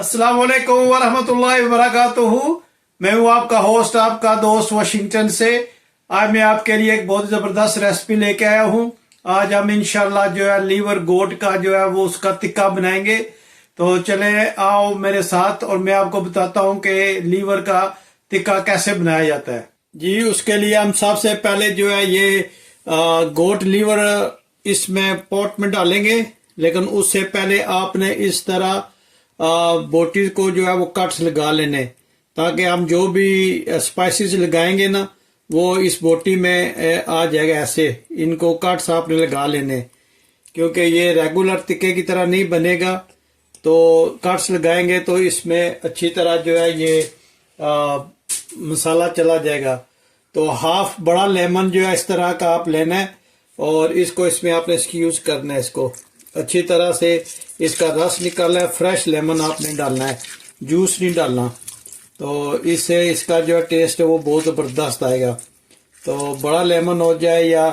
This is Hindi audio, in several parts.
अस्सलाम वालेकुम वरहमतुल्लाहि वबरकातुहू। मैं हूँ आपका होस्ट, आपका दोस्त वाशिंगटन से। आज मैं आपके लिए एक बहुत ज़बरदस्त रेसिपी लेके आया हूँ। आज हम इंशाल्लाह जो है लीवर गोट का जो है वो उसका टिक्का बनाएंगे। तो चले आओ मेरे साथ और मैं आपको बताता हूँ कि लीवर का टिक्का कैसे बनाया जाता है। जी, उसके लिए हम सबसे पहले जो है ये गोट लीवर इसमें पॉट में डालेंगे, लेकिन उससे पहले आपने इस तरह बोटी को जो है वो कट्स लगा लेने, ताकि हम जो भी स्पाइसेस लगाएंगे ना वो इस बोटी में आ जाएगा। ऐसे इनको कट्स आपने लगा लेने, क्योंकि ये रेगुलर टिक्के की तरह नहीं बनेगा। तो कट्स लगाएंगे तो इसमें अच्छी तरह जो है ये मसाला चला जाएगा। तो हाफ बड़ा लेमन जो है इस तरह का आप लेना है और इसको इसमें आपने यूज करना है। इसको अच्छी तरह से इसका रस निकालना है। फ्रेश लेमन आपने डालना है, जूस नहीं डालना। तो इससे इसका जो है टेस्ट है वो बहुत ज़बरदस्त आएगा। तो बड़ा लेमन हो जाए या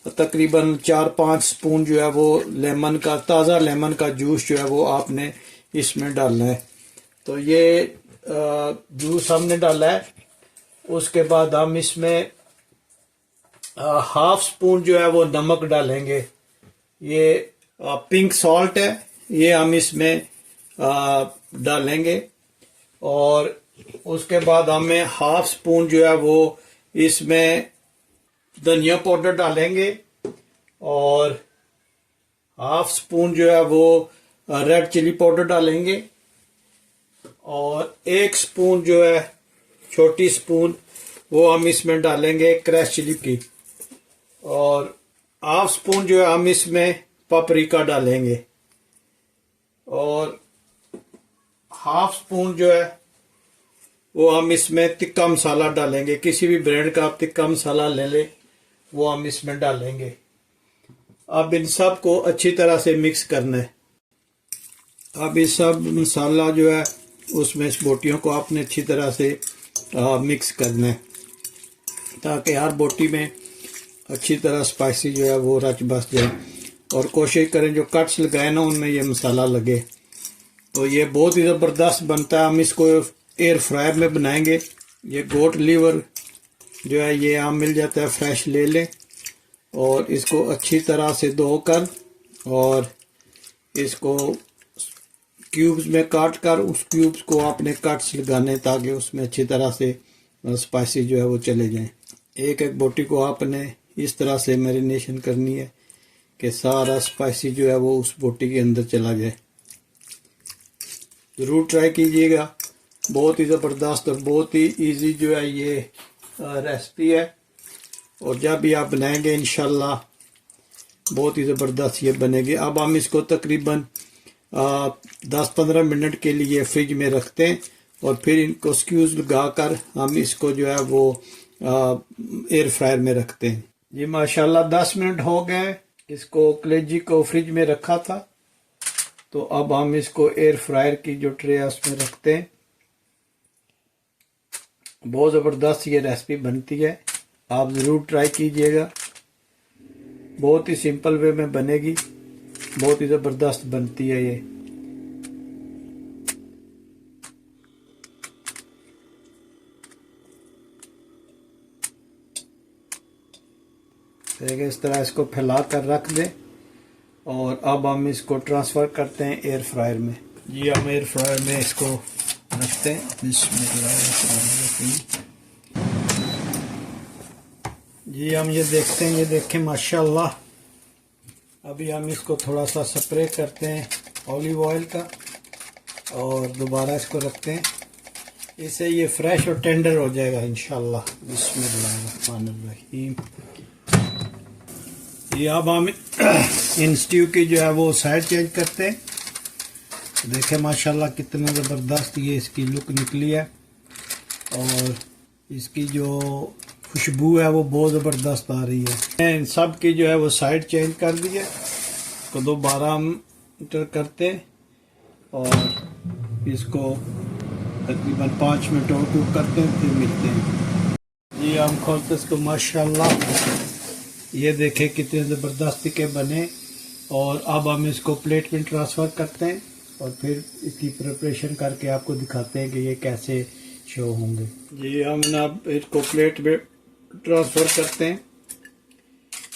तकरीबन 4-5 स्पून जो है वो लेमन का, ताज़ा लेमन का जूस जो है वो आपने इसमें डालना है। तो ये जूस हमने डाला है। उसके बाद हम इसमें हाफ स्पून जो है वो नमक डालेंगे। ये पिंक सॉल्ट है, ये हम इसमें डालेंगे। और उसके बाद हमें हाफ स्पून जो है वो इसमें धनिया पाउडर डालेंगे और हाफ स्पून जो है वो रेड चिली पाउडर डालेंगे और 1 स्पून जो है छोटी स्पून वो हम इसमें डालेंगे क्रश चिली की, और हाफ स्पून जो है हम इसमें पापरिका डालेंगे और हाफ स्पून जो है वो हम इसमें टिक्का मसाला डालेंगे। किसी भी ब्रांड का आप टिक्का मसाला ले ले, वो हम इसमें डालेंगे। अब इन सब को अच्छी तरह से मिक्स करना है। अब ये सब मसाला जो है उसमें इस बोटियों को आपने अच्छी तरह से मिक्स करना है, ताकि हर बोटी में अच्छी तरह स्पाइसी जो है वो रच बस जाए। और कोशिश करें जो कट्स लगाए ना उनमें ये मसाला लगे। तो ये बहुत ही ज़बरदस्त बनता है। हम इसको एयर फ्रायर में बनाएंगे। ये गोट लीवर जो है ये आम मिल जाता है, फ्रेश ले लें और इसको अच्छी तरह से धोकर और इसको क्यूब्स में काट कर उस क्यूब्स को आपने कट्स लगाने, ताकि उसमें अच्छी तरह से स्पाइसी जो है वो चले जाएं। एक एक बोटी को आपने इस तरह से मैरिनेशन करनी है कि सारा स्पाइसी जो है वो उस बोटी के अंदर चला जाए। ज़रूर ट्राई कीजिएगा। बहुत ही ज़बरदस्त और बहुत ही इजी जो है ये रेसिपी है, और जब भी आप बनाएंगे इंशाल्लाह बहुत ही ज़बरदस्त ये बनेगी। अब हम इसको तकरीबन 10-15 मिनट के लिए फ्रिज में रखते हैं और फिर इनको स्क्यूज लगा कर हम इसको जो है वो एयर फ्रायर में रखते हैं। जी माशाल्लाह 10 मिनट हो गए इसको कलेजी को फ्रिज में रखा था। तो अब हम इसको एयर फ्रायर की जो ट्रे है उसमें रखते हैं। बहुत ज़बरदस्त ये रेसिपी बनती है, आप ज़रूर ट्राई कीजिएगा। बहुत ही सिंपल वे में बनेगी, बहुत ही ज़बरदस्त बनती है ये। इस तरह इसको फैला कर रख दें और अब हम इसको ट्रांसफ़र करते हैं एयर फ्रायर में। जी हम एयर फ्रायर में इसको रखते हैं। जी हम ये देखते हैं, ये देखें माशाल्लाह। अभी हम इसको थोड़ा सा स्प्रे करते हैं ऑलिव ऑयल का और दोबारा इसको रखते हैं। इससे ये फ्रेश और टेंडर हो जाएगा इंशाल्लाह। बिस्मिल्लाहिर्रहमानिर्रहीम। ये अब हम इन स्ट्यू की जो है वो साइड चेंज करते हैं। देखें माशाल्लाह कितना ज़बरदस्त ये इसकी लुक निकली है और इसकी जो खुशबू है वो बहुत ज़बरदस्त आ रही है। इन सब की जो है वो साइड चेंज कर दी है। तो दोबारा हम इंटर करते हैं और इसको तकरीबन 5 मिनट और कुक करते हैं, फिर मिलते हैं। जी हम खोलते इसको माशाल्लाह। ये देखें कितने ज़बरदस्त के बने। और अब हम इसको प्लेट में ट्रांसफ़र करते हैं और फिर इसकी प्रिपरेशन करके आपको दिखाते हैं कि ये कैसे शो होंगे। जी हम अब इसको प्लेट में ट्रांसफ़र करते हैं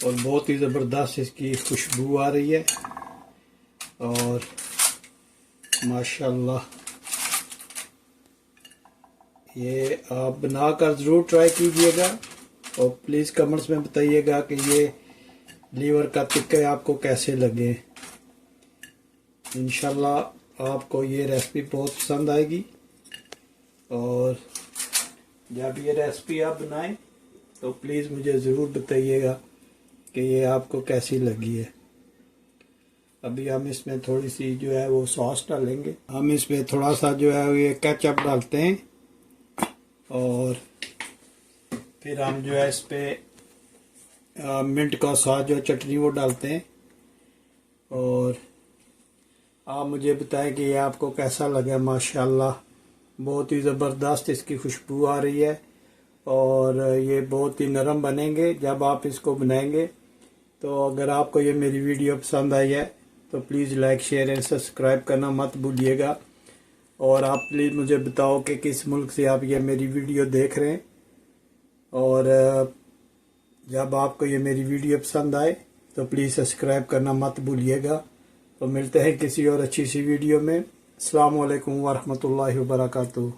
और बहुत ही ज़बरदस्त इसकी खुशबू आ रही है और माशाल्लाह ये आप बनाकर ज़रूर ट्राई कीजिएगा और प्लीज़ कमेंट्स में बताइएगा कि ये लीवर का टिक्के आपको कैसे लगे। इंशाल्लाह आपको ये रेसिपी बहुत पसंद आएगी और जब ये रेसिपी आप बनाएं तो प्लीज़ मुझे ज़रूर बताइएगा कि ये आपको कैसी लगी है। अभी हम इसमें थोड़ी सी जो है वो सॉस डालेंगे। हम इसमें थोड़ा सा जो है ये केचप डालते हैं और फिर हम जो है इस पर मिंट का सॉस जो चटनी वो डालते हैं और आप मुझे बताएं कि ये आपको कैसा लगा। माशाल्लाह बहुत ही ज़बरदस्त इसकी खुशबू आ रही है और ये बहुत ही नरम बनेंगे जब आप इसको बनाएंगे। तो अगर आपको ये मेरी वीडियो पसंद आई है तो please like share and subscribe करना मत भूलिएगा और आप प्लीज़ मुझे बताओ कि किस मुल्क से आप ये मेरी वीडियो देख रहे हैं और जब आपको ये मेरी वीडियो पसंद आए तो प्लीज़ सब्सक्राइब करना मत भूलिएगा। तो मिलते हैं किसी और अच्छी सी वीडियो में। अस्सलाम वालेकुम व रहमतुल्लाहि व बरकातुहू।